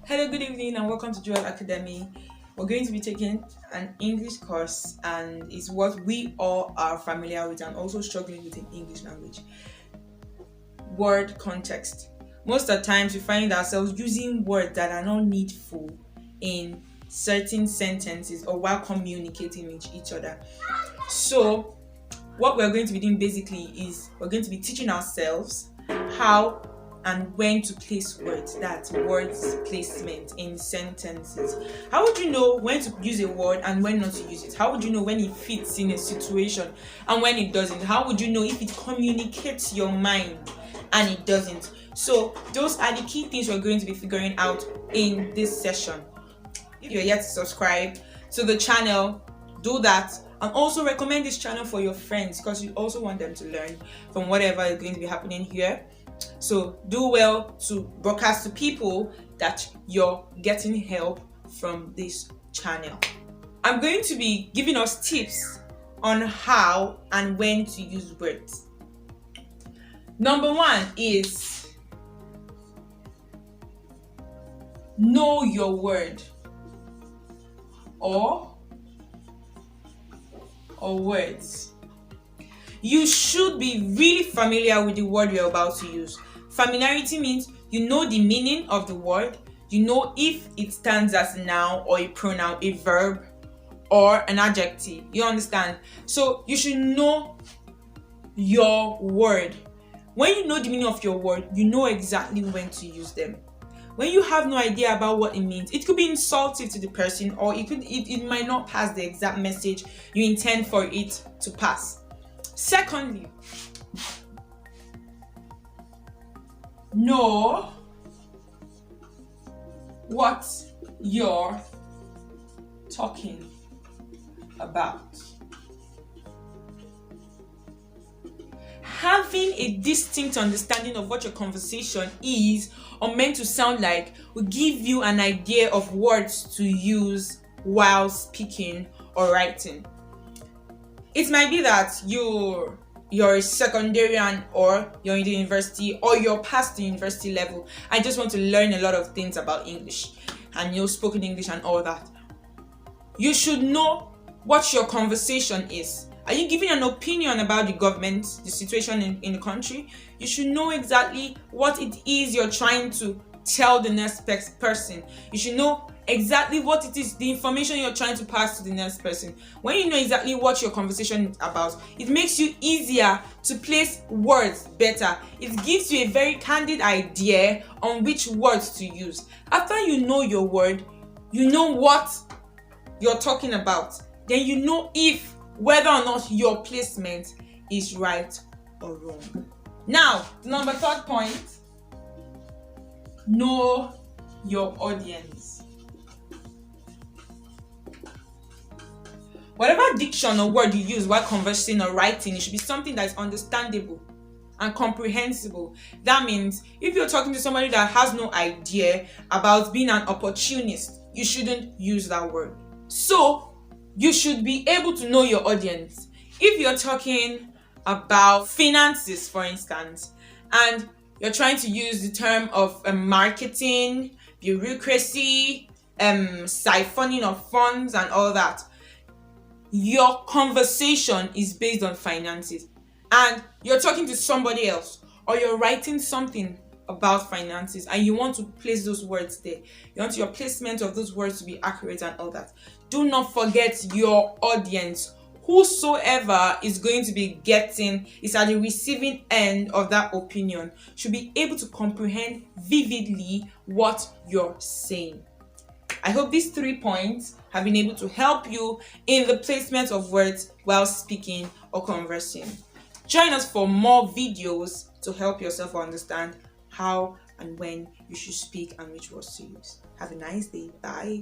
Hello, good evening, and welcome to Jewel Academy. We're going to be taking an English course, and it's what we all are familiar with and also struggling with in English language. Word context. Most of the times, we find ourselves using words that are not needful in certain sentences or while communicating with each other. So, what we're going to be doing basically is we're going to be teaching ourselves how and when to place words, that words placement in sentences. How would you know when to use a word and when not to use it? How would you know when it fits in a situation and when it doesn't? How would you know if it communicates your mind and it doesn't? So those are the key things we're going to be figuring out in this session. If you're yet to subscribe to the channel, do that, and also recommend this channel for your friends because you also want them to learn from whatever is going to be happening here. So do well to broadcast to people that you're getting help from this channel. I'm going to be giving us tips on how and when to use words. Number one is know your word or words. You should be really familiar with the word you're about to use. Familiarity means you know the meaning of the word, you know if it stands as a noun or a pronoun, a verb or an adjective. You understand? So you should know your word. When you know the meaning of your word, you know exactly when to use them. When you have no idea about what it means, it could be insulting to the person, or it might not pass the exact message you intend for it to pass. Secondly, know what you're talking about. Having a distinct understanding of what your conversation is or meant to sound like will give you an idea of words to use while speaking or writing. It might be that you're a secondarian or you're in the university or you're past the university level. I just want to learn a lot of things about English and spoken English and all that. You should know what your conversation is. Are you giving an opinion about the government, the situation in the country? You should know exactly what it is you're trying to tell the next person. You should know exactly what it is, the information you're trying to pass to the next person. When you know exactly what your conversation is about, it makes you easier to place words better. It gives you a very candid idea on which words to use. After you know your word, you know what you're talking about. Then you know whether or not your placement is right or wrong. Now, the number third point, know your audience. Whatever diction or word you use while conversing or writing, it should be something that is understandable and comprehensible. That means if you're talking to somebody that has no idea about being an opportunist, you shouldn't use that word. So, you should be able to know your audience. If you're talking about finances, for instance, and you're trying to use the term of marketing, bureaucracy, siphoning of funds and all that, your conversation is based on finances, and you're talking to somebody else, or you're writing something about finances and you want to place those words there. You want your placement of those words to be accurate and all that. Do not forget your audience. Whosoever is going to be is at the receiving end of that opinion should be able to comprehend vividly what you're saying. I hope these 3 points have been able to help you in the placement of words while speaking or conversing. Join us for more videos to help yourself understand how and when you should speak and which words to use. Have a nice day. Bye.